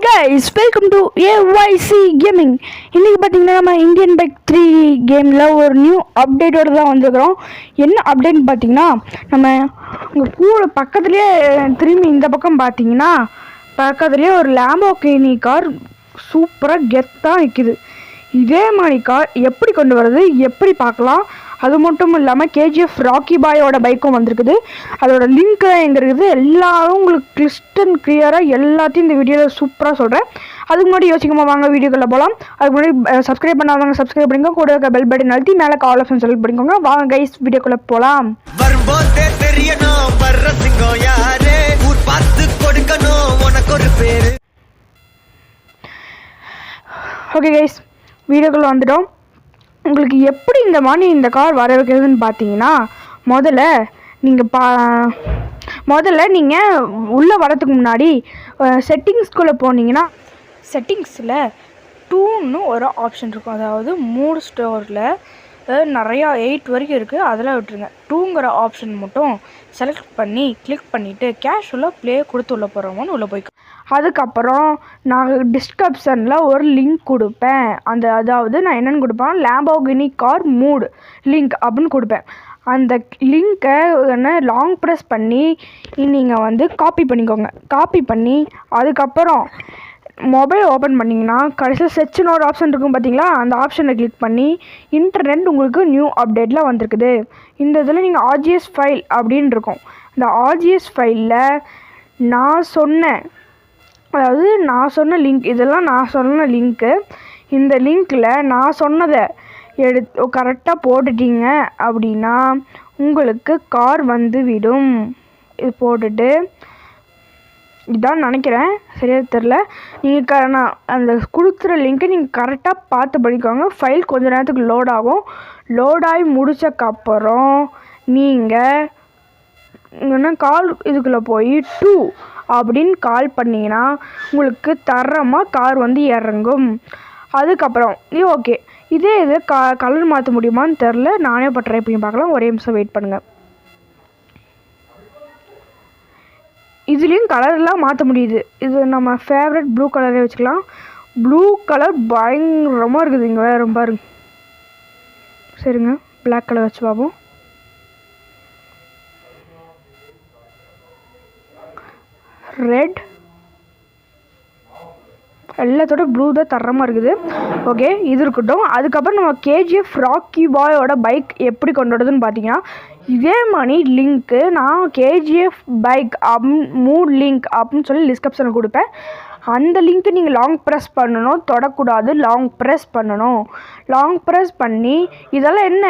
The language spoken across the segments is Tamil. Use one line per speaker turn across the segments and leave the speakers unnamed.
guys, welcome to AYC Gaming. இன்னைக்கு பாத்தீங்கன்னா நம்ம இந்தியன் பைக் 3 கேம்ல ஒரு நியூ அப்டேட்டோட தான் வந்திருக்கிறோம். என்ன அப்டேட்னு பாத்தீங்கன்னா நம்ம உங்க கூட பக்கத்துலயே திரும்பி இந்த பக்கம் பாத்தீங்கன்னா பக்கத்துலயே ஒரு லாம்போர்கினி கார் சூப்பரா கெத்தா நிக்குது. இதே மாதிரி கார் எப்படி கொண்டு வரது எப்படி பார்க்கலாம். அது மட்டும் இல்லாமல் கேஜிஎஃப் ராக்கி பாயோட பைக்கும் வந்திருக்குது. அதோட லிங்க் தான் எங்கே இருக்குது எல்லாரும் உங்களுக்கு கிறிஸ்டன் கிளியராக எல்லாத்தையும் இந்த வீடியோவில் சூப்பராக சொல்கிறேன். அதுக்கு முன்னாடி யோசிக்காம வாங்க வீடியோக்குள்ளே போகலாம். அதுக்கு முன்னாடி சப்ஸ்கிரைப் பண்ணாதவங்க சப்ஸ்கிரைப் பண்ணிக்கோங்க. கூட இருக்க பெல் பட்டன் அழுத்தி மேலே கால் ஆப்ஷன் செலக்ட் பண்ணிக்கோங்க. வாங்க கைஸ் வீடியோக்குள்ளே போகலாம். ஓகே கைஸ் வீடியோக்குள்ளே வந்துட்டோம். உங்களுக்கு எப்படி இந்த மாதிரி இந்த கார் வர வைக்கிறதுன்னு பார்த்தீங்கன்னா முதல்ல நீங்கள் உள்ளே வரதுக்கு முன்னாடி செட்டிங்ஸ்குள்ளே போனீங்கன்னா செட்டிங்ஸில் டூன்னு ஒரு ஆப்ஷன் இருக்கும். அதாவது மூடு ஸ்டோரில் நிறையா 8 வரைக்கும் இருக்குது. அதெல்லாம் விட்டுருங்க. 2ங்கிற ஆப்ஷன் மட்டும் செலக்ட் பண்ணி கிளிக் பண்ணிவிட்டு கேஷுவலாக ப்ளே கொடுத்து உள்ளே போகிறோமோன்னு உள்ளே போய்க்கும். அதுக்கப்புறம் நான் டிஸ்கிரிப்ஷனில் ஒரு லிங்க் கொடுப்பேன். அதாவது நான் என்னென்னு கொடுப்பேன், லாம்போர்கினி கார் மூட் லிங்க் அப்படின்னு கொடுப்பேன். அந்த லிங்க்கை லாங் ப்ரெஸ் பண்ணி நீங்கள் காப்பி பண்ணிக்கோங்க. காப்பி பண்ணி அதுக்கப்புறம் மொபைல் ஓப்பன் பண்ணிங்கன்னா கடைசியில் செர்ச்னு ஒரு ஆப்ஷன் இருக்கும் பார்த்தீங்களா, அந்த ஆப்ஷனை கிளிக் பண்ணி இன்டர்நெட் உங்களுக்கு நியூ அப்டேட்டில் வந்திருக்குது. இந்த இதில் நீங்கள் ஆர்ஜிஎஸ் ஃபைல் அப்படின்னு இருக்கும். இந்த ஆர்ஜிஎஸ் ஃபைலில் நான் சொன்ன லிங்க், இதெல்லாம் நான் சொன்ன லிங்க்கு. இந்த லிங்க்கில் நான் சொன்னதை கரெக்டாக போட்டுட்டீங்க அப்படின்னா உங்களுக்கு கார் விடும். இது போட்டுட்டு இதான் நினைக்கிறேன், சரியாக தெரில. நீங்கள் நான் அந்த கொடுக்குற லிங்க்கை நீங்கள் கரெக்டாக பார்த்து படிக்கோங்க. ஃபைல் கொஞ்சம் நேரத்துக்கு லோட் ஆகும். லோடாகி முடிச்சக்கப்புறம் நீங்கள் கால் இதுக்குள்ளே போய் 2 அப்படின்னு கால் பண்ணிங்கன்னா உங்களுக்கு தரமாக கார் இறங்கும். அதுக்கப்புறம் ஓகே இது கலர் மாற்ற முடியுமான்னு தெரில. நானே இப்போ ட்ரை பண்ணி பார்க்கலாம். ஒரே நிமிஷம் வெயிட் பண்ணுங்கள். இதுலேயும் கலர்லாம் மாற்ற முடியுது. இது நம்ம ஃபேவரட் ப்ளூ கலரே வச்சுக்கலாம். ப்ளூ கலர் பயங்கரமாக இருக்குது. இங்கே வேறு பாருங்க. சரிங்க, பிளாக் கலர் வச்சு பார்ப்போம். ரெட் எல்லாத்தோட ப்ளூ தான் தரமாக இருக்குது. ஓகே இது இருக்கட்டும். அதுக்கப்புறம் நம்ம கேஜிஎஃப் ராக்கி பாயோட பைக் எப்படி கொண்டு வரதுன்னு பார்த்தீங்கன்னா இதே மாதிரி லிங்க்கு நான் கேஜிஎஃப் பைக் மூட் லிங்க் அப்படின்னு சொல்லி டிஸ்கிரிப்ஷனில் கொடுப்பேன். அந்த லிங்க்கு நீங்கள் லாங் ப்ரெஸ் பண்ணணும், தொடக்கூடாது. லாங் ப்ரெஸ் பண்ணணும். லாங் ப்ரெஸ் பண்ணி இதெல்லாம் என்ன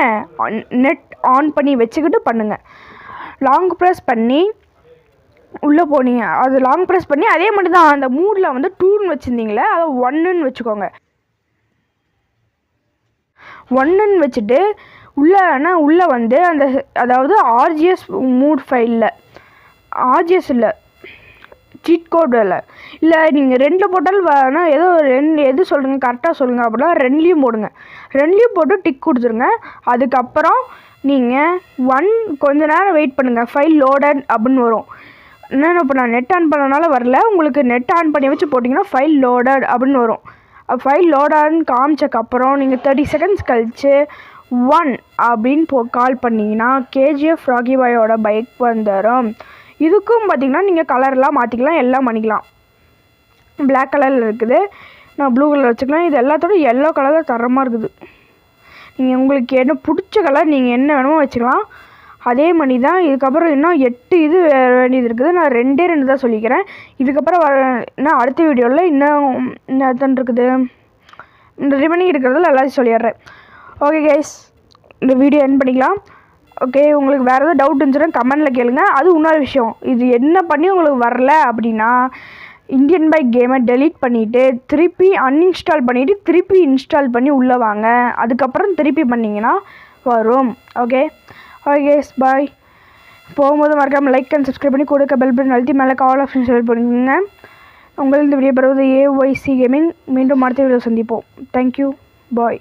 நெட் ஆன் பண்ணி வச்சுக்கிட்டு பண்ணுங்கள். லாங் ப்ரெஸ் பண்ணி உள்ளே போனீங்க. அது லாங் ப்ரெஸ் பண்ணி அதே மாதிரி தான் அந்த மூடில் 2ன்னு வச்சுருந்தீங்களே அதை 1ன்னு வச்சுக்கோங்க. 1ன்னு வச்சுட்டு உள்ளே அந்த அதாவது ஆர்ஜிஎஸ் மூட் ஃபைலில் ஆர்ஜிஎஸ் இல்லை சீட் கோட் இல்லை நீங்கள் 2 போட்டாலும் ஏதோ எது சொல்லுங்கள் கரெக்டாக சொல்லுங்கள் அப்படின்னா 2லேயும் போடுங்க. 2லேயும் போட்டு டிக் கொடுத்துருங்க. அதுக்கப்புறம் நீங்கள் கொஞ்ச நேரம் வெயிட் பண்ணுங்கள். ஃபைல் லோடட் அப்படின்னு வரும். என்னென்ன இப்போ நான் நெட் ஆன் பண்ணனால வரல. உங்களுக்கு நெட் ஆன் பண்ணி வச்சு போட்டிங்கன்னா ஃபைல் லோடட் அப்படின்னு வரும். ஃபைல் லோடான்னு காமிச்சக்கப்புறம் நீங்கள் 30 செகண்ட்ஸ் கழித்து 1 அப்படின்னு கால் பண்ணிங்கன்னா கேஜிஎஃப் ராக்கி பாயோட பைக் வந்துடும். இதுக்கும் பார்த்திங்கன்னா நீங்கள் கலர்லாம் மாற்றிக்கலாம், எல்லாம் பண்ணிக்கலாம். பிளாக் கலரில் இருக்குது, நான் ப்ளூ கலர் வச்சுக்கலாம். இது எல்லாத்தோட எல்லோ கலர் தான் தரமாக இருக்குது. நீங்கள் உங்களுக்கு என்ன பிடிச்ச கலர் நீங்கள் என்ன வேணுமோ வச்சுக்கலாம். அதே மாதிரி தான் இதுக்கப்புறம் இன்னும் 8 இது வேண்டியது இருக்குது. நான் 2 தான் சொல்லிக்கிறேன். இதுக்கப்புறம் இன்னும் அடுத்த வீடியோவில் இன்னும் எத்தனை இருக்குது இந்த ரிமைனிங் இருக்கிறதில் எல்லாத்தையும் சொல்லிடுறேன். ஓகே கைஸ் இந்த வீடியோ எண்ட் பண்ணிக்கலாம். ஓகே உங்களுக்கு வேறு எதாவது டவுட் இருந்துச்சுன்னா கமெண்டில் கேளுங்க. அது இன்னொரு விஷயம், இது என்ன பண்ணி உங்களுக்கு வரல அப்படின்னா இந்தியன் பைக் கேமை டெலீட் பண்ணிவிட்டு திருப்பி அன்இன்ஸ்டால் பண்ணிவிட்டு திருப்பி இன்ஸ்டால் பண்ணி உள்ளே வாங்க. அதுக்கப்புறம் திருப்பி பண்ணிங்கன்னா வரும். Okay guys bye. போகும்போது மறக்காமல் லைக் அண்ட் சப்ஸ்கிரைப் பண்ணி கொடுக்க பெல் பட்டன் அழுத்தி மேலே கால் ஆப்ஷன் செலக்ட் பண்ணிக்கோங்க. உங்களுக்கு இந்த வீடியோ பெறுவது AYC கேமிங். மீண்டும் அடுத்த வீடியோ சந்திப்போம். Thank you bye.